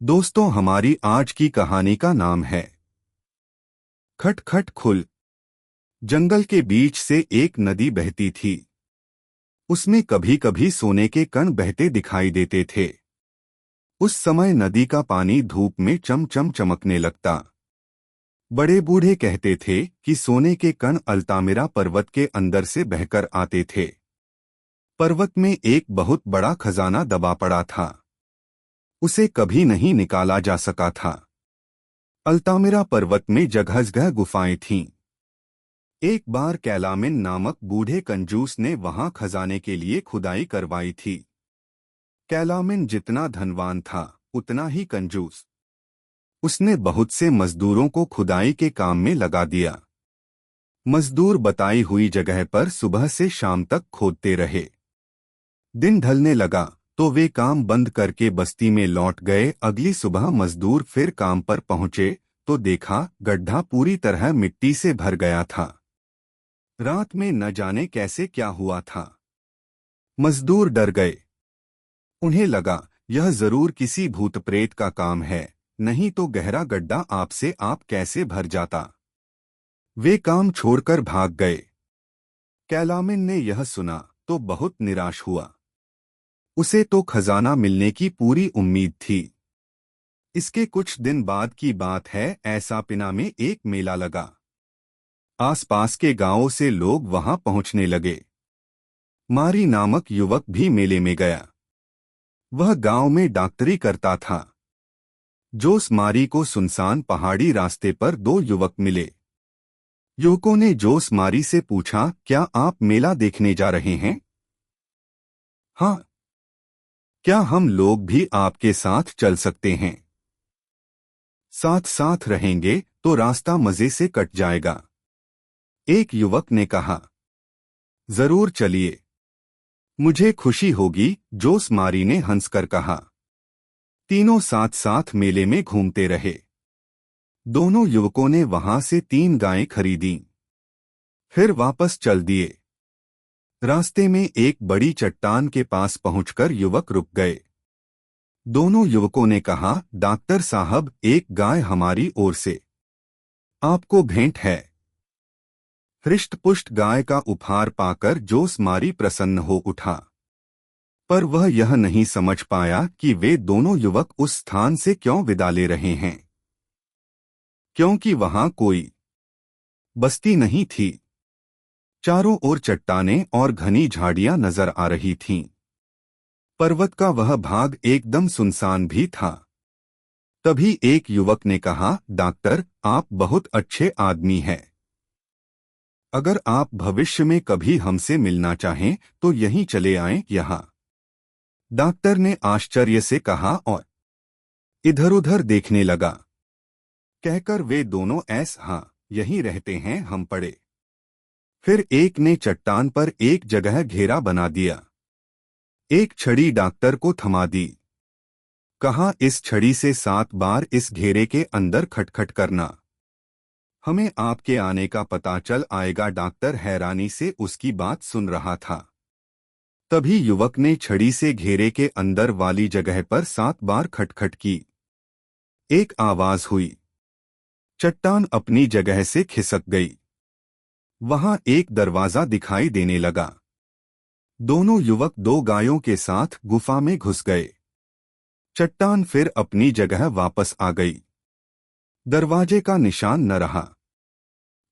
दोस्तों, हमारी आज की कहानी का नाम है खट खट खुल। जंगल के बीच से एक नदी बहती थी। उसमें कभी कभी सोने के कण बहते दिखाई देते थे। उस समय नदी का पानी धूप में चमचम चमकने लगता। बड़े बूढ़े कहते थे कि सोने के कण अल्तामिरा पर्वत के अंदर से बहकर आते थे। पर्वत में एक बहुत बड़ा खजाना दबा पड़ा था। उसे कभी नहीं निकाला जा सका था। अल्तामिरा पर्वत में जगह गुफाएं थीं। एक बार कैलामिन नामक बूढ़े कंजूस ने वहां खजाने के लिए खुदाई करवाई थी। कैलामिन जितना धनवान था उतना ही कंजूस। उसने बहुत से मजदूरों को खुदाई के काम में लगा दिया। मजदूर बताई हुई जगह पर सुबह से शाम तक खोदते रहे। दिन ढलने लगा तो वे काम बंद करके बस्ती में लौट गए। अगली सुबह मजदूर फिर काम पर पहुंचे तो देखा गड्ढा पूरी तरह मिट्टी से भर गया था। रात में न जाने कैसे क्या हुआ था। मजदूर डर गए। उन्हें लगा यह जरूर किसी भूत प्रेत का काम है, नहीं तो गहरा गड्ढा आपसे आप कैसे भर जाता। वे काम छोड़कर भाग गए। कैलामिन ने यह सुना तो बहुत निराश हुआ। उसे तो खजाना मिलने की पूरी उम्मीद थी। इसके कुछ दिन बाद की बात है। ऐसापिना में एक मेला लगा। आसपास के गांवों से लोग वहां पहुंचने लगे। मारी नामक युवक भी मेले में गया। वह गांव में डॉक्टरी करता था। जोस मारी को सुनसान पहाड़ी रास्ते पर दो युवक मिले। युवकों ने जोस मारी से पूछा, क्या आप मेला देखने जा रहे हैं? हाँ। क्या हम लोग भी आपके साथ चल सकते हैं? साथ साथ रहेंगे तो रास्ता मजे से कट जाएगा। एक युवक ने कहा, जरूर चलिए, मुझे खुशी होगी। जोस मारी ने हंसकर कहा। तीनों साथ साथ मेले में घूमते रहे। दोनों युवकों ने वहां से 3 गायें खरीदी। फिर वापस चल दिए। रास्ते में एक बड़ी चट्टान के पास पहुंचकर युवक रुक गए। दोनों युवकों ने कहा, डॉक्टर साहब, एक गाय हमारी ओर से आपको भेंट है। हृष्टपुष्ट गाय का उपहार पाकर जोस मारी प्रसन्न हो उठा। पर वह यह नहीं समझ पाया कि वे दोनों युवक उस स्थान से क्यों विदा ले रहे हैं, क्योंकि वहां कोई बस्ती नहीं थी। चारों ओर चट्टानें और घनी झाड़ियां नजर आ रही थीं। पर्वत का वह भाग एकदम सुनसान भी था। तभी एक युवक ने कहा, डॉक्टर, आप बहुत अच्छे आदमी हैं। अगर आप भविष्य में कभी हमसे मिलना चाहें तो यहीं चले आएं यहाँ। डॉक्टर ने आश्चर्य से कहा और इधर-उधर देखने लगा। कहकर वे दोनों हाँ, यहीं रहते हैं हम पड़े। फिर एक ने चट्टान पर एक जगह घेरा बना दिया। एक छड़ी डॉक्टर को थमा दी। कहा, इस छड़ी से 7 बार इस घेरे के अंदर खटखट करना। हमें आपके आने का पता चल आएगा। डॉक्टर हैरानी से उसकी बात सुन रहा था। तभी युवक ने छड़ी से घेरे के अंदर वाली जगह पर 7 बार खटखट की। एक आवाज हुई। चट्टान अपनी जगह से खिसक गई। वहां एक दरवाजा दिखाई देने लगा। दोनों युवक 2 गायों के साथ गुफा में घुस गए। चट्टान फिर अपनी जगह वापस आ गई। दरवाजे का निशान न रहा।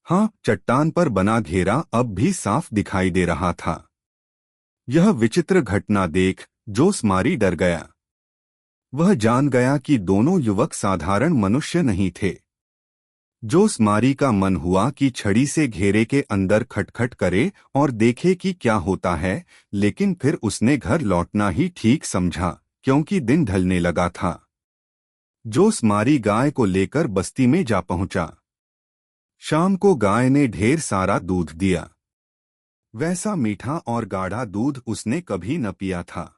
हाँ, चट्टान पर बना घेरा अब भी साफ दिखाई दे रहा था। यह विचित्र घटना देख जोस मारी डर गया। वह जान गया कि दोनों युवक साधारण मनुष्य नहीं थे। जोस मारी का मन हुआ कि छड़ी से घेरे के अंदर खटखट करे और देखे कि क्या होता है, लेकिन फिर उसने घर लौटना ही ठीक समझा, क्योंकि दिन ढलने लगा था। जोस मारी गाय को लेकर बस्ती में जा पहुंचा। शाम को गाय ने ढेर सारा दूध दिया। वैसा मीठा और गाढ़ा दूध उसने कभी न पिया था।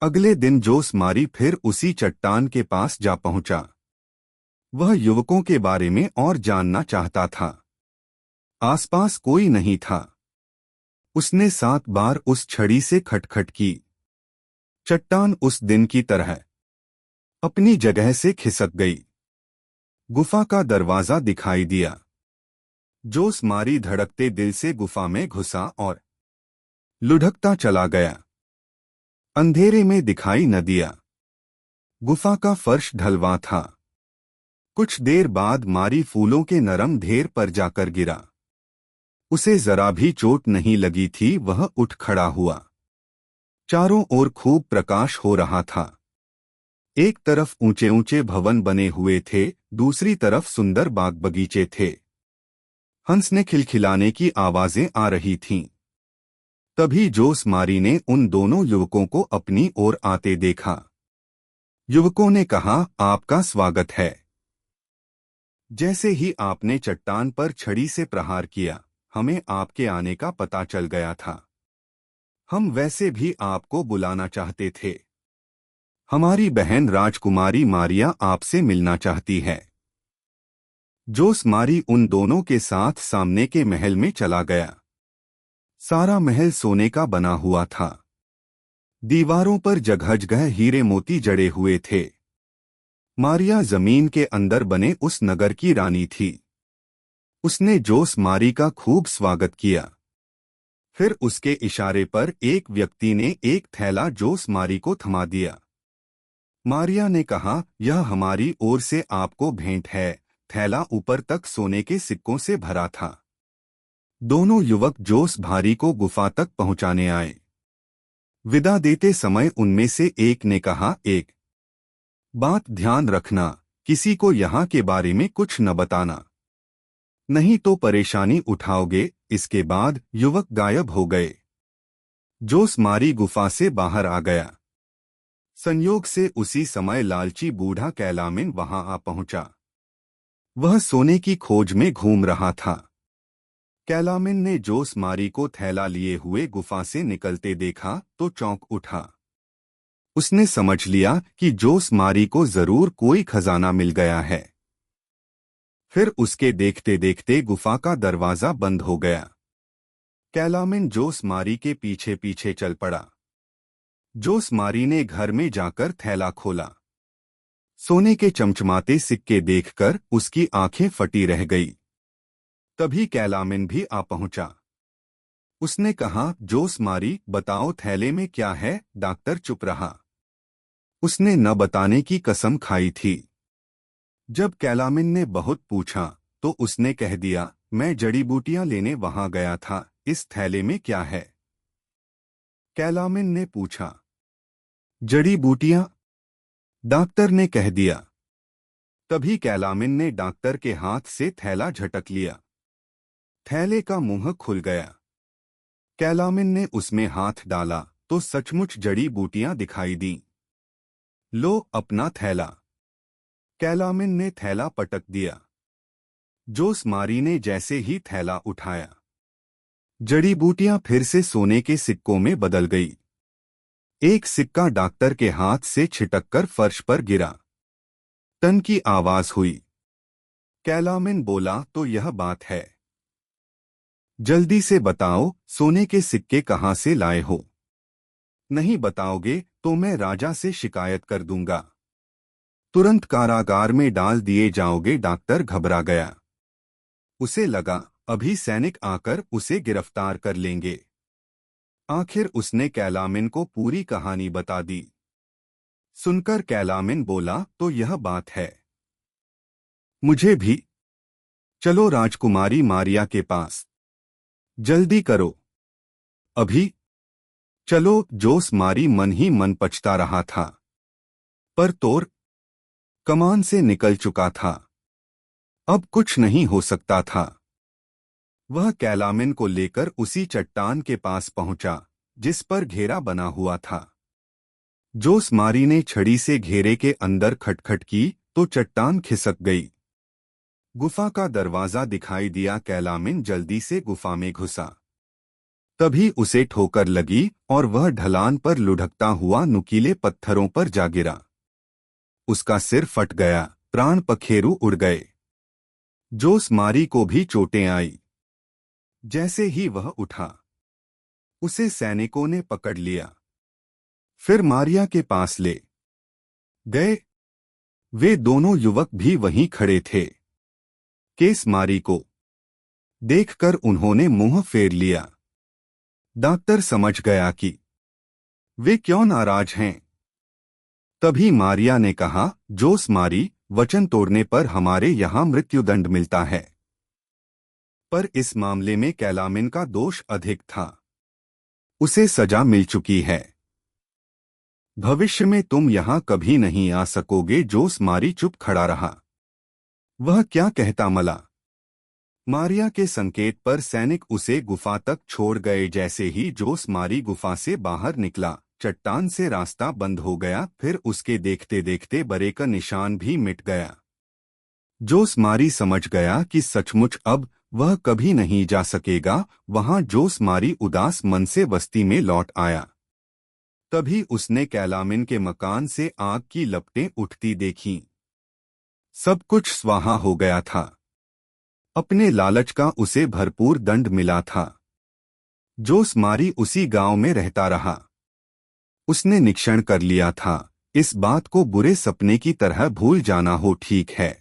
अगले दिन जोस मारी फिर उसी चट्टान के पास जा पहुंचा। वह युवकों के बारे में और जानना चाहता था। आसपास कोई नहीं था। उसने 7 बार उस छड़ी से खटखट की। चट्टान उस दिन की तरह अपनी जगह से खिसक गई। गुफा का दरवाजा दिखाई दिया। जोश मारी धड़कते दिल से गुफा में घुसा और लुढ़कता चला गया। अंधेरे में दिखाई न दिया। गुफा का फर्श ढलवा था। कुछ देर बाद मारी फूलों के नरम ढेर पर जाकर गिरा। उसे जरा भी चोट नहीं लगी थी। वह उठ खड़ा हुआ। चारों ओर खूब प्रकाश हो रहा था। एक तरफ ऊंचे ऊंचे भवन बने हुए थे, दूसरी तरफ सुंदर बाग बगीचे थे। हंसने खिलखिलाने की आवाजें आ रही थीं। तभी जोश मारी ने उन दोनों युवकों को अपनी ओर आते देखा। युवकों ने कहा, आपका स्वागत है। जैसे ही आपने चट्टान पर छड़ी से प्रहार किया, हमें आपके आने का पता चल गया था। हम वैसे भी आपको बुलाना चाहते थे। हमारी बहन राजकुमारी मारिया आपसे मिलना चाहती है। जोश मारी उन दोनों के साथ सामने के महल में चला गया। सारा महल सोने का बना हुआ था। दीवारों पर जगह जगह हीरे मोती जड़े हुए थे। मारिया जमीन के अंदर बने उस नगर की रानी थी। उसने जोश मारी का खूब स्वागत किया। फिर उसके इशारे पर एक व्यक्ति ने एक थैला जोश मारी को थमा दिया। मारिया ने कहा, यह हमारी ओर से आपको भेंट है। थैला ऊपर तक सोने के सिक्कों से भरा था। दोनों युवक जोश भारी को गुफा तक पहुंचाने आए। विदा देते समय उनमें से एक ने कहा, एक बात ध्यान रखना, किसी को यहाँ के बारे में कुछ न बताना, नहीं तो परेशानी उठाओगे। इसके बाद युवक गायब हो गए। जोश मारी गुफा से बाहर आ गया। संयोग से उसी समय लालची बूढ़ा कैलामिन वहां आ पहुंचा। वह सोने की खोज में घूम रहा था। कैलामिन ने जोश मारी को थैला लिए हुए गुफा से निकलते देखा तो चौंक उठा। उसने समझ लिया कि जोश मारी को जरूर कोई खजाना मिल गया है। फिर उसके देखते देखते गुफा का दरवाजा बंद हो गया। कैलामिन जोश मारी के पीछे पीछे चल पड़ा। जोश मारी ने घर में जाकर थैला खोला। सोने के चमचमाते सिक्के देखकर उसकी आंखें फटी रह गई। तभी कैलामिन भी आ पहुंचा। उसने कहा, जोश मारी, बताओ थैले में क्या है। डॉक्टर चुप रहा। उसने न बताने की कसम खाई थी। जब कैलामिन ने बहुत पूछा तो उसने कह दिया, मैं जड़ी बूटियां लेने वहां गया था। इस थैले में क्या है? कैलामिन ने पूछा। जड़ी बूटियां? डॉक्टर ने कह दिया। तभी कैलामिन ने डॉक्टर के हाथ से थैला झटक लिया। थैले का मुंह खुल गया। कैलामिन ने उसमें हाथ डाला तो सचमुच जड़ी बूटियां दिखाई दीं। लो अपना थैला। कैलामिन ने थैला पटक दिया। जोश मारी ने जैसे ही थैला उठाया, जड़ी बूटियां फिर से सोने के सिक्कों में बदल गई। एक सिक्का डॉक्टर के हाथ से छिटककर फर्श पर गिरा। टन की आवाज हुई। कैलामिन बोला, तो यह बात है। जल्दी से बताओ, सोने के सिक्के कहां से लाए हो? नहीं बताओगे तो मैं राजा से शिकायत कर दूंगा। तुरंत कारागार में डाल दिए जाओगे। डॉक्टर घबरा गया। उसे लगा अभी सैनिक आकर उसे गिरफ्तार कर लेंगे। आखिर उसने कैलामिन को पूरी कहानी बता दी। सुनकर कैलामिन बोला, तो यह बात है। मुझे भी। चलो राजकुमारी मारिया के पास। जल्दी करो। अभी। चलो। जोश मारी मन ही मन पछता रहा था। पर तोर कमान से निकल चुका था। अब कुछ नहीं हो सकता था। वह कैलामिन को लेकर उसी चट्टान के पास पहुंचा जिस पर घेरा बना हुआ था। जोश मारी ने छड़ी से घेरे के अंदर खटखट की तो चट्टान खिसक गई। गुफा का दरवाजा दिखाई दिया। कैलामिन जल्दी से गुफा में घुसा। तभी उसे ठोकर लगी और वह ढलान पर लुढ़कता हुआ नुकीले पत्थरों पर जा गिरा। उसका सिर फट गया, प्राण पखेरु उड़ गए। जोश मारी को भी चोटें आई। जैसे ही वह उठा, उसे सैनिकों ने पकड़ लिया। फिर मारिया के पास ले गए। वे दोनों युवक भी वहीं खड़े थे। केसमारी को देखकर उन्होंने मुंह फेर लिया। डॉक्टर समझ गया कि वे क्यों नाराज हैं। तभी मारिया ने कहा, जोसमारी, वचन तोड़ने पर हमारे यहाँ मृत्युदंड मिलता है, पर इस मामले में कैलामिन का दोष अधिक था। उसे सजा मिल चुकी है। भविष्य में तुम यहाँ कभी नहीं आ सकोगे। जोसमारी चुप खड़ा रहा। वह क्या कहता मला। मारिया के संकेत पर सैनिक उसे गुफा तक छोड़ गए। जैसे ही जोसमारी गुफा से बाहर निकला, चट्टान से रास्ता बंद हो गया। फिर उसके देखते देखते बरे का निशान भी मिट गया। जोसमारी समझ गया कि सचमुच अब वह कभी नहीं जा सकेगा वहां। जोसमारी उदास मन से बस्ती में लौट आया। तभी उसने कैलामिन के मकान से आग की लपटें उठती देखीं। सब कुछ स्वाहा हो गया था। अपने लालच का उसे भरपूर दंड मिला था। जोसमारी उसी गांव में रहता रहा। उसने निरीक्षण कर लिया था, इस बात को बुरे सपने की तरह भूल जाना हो ठीक है।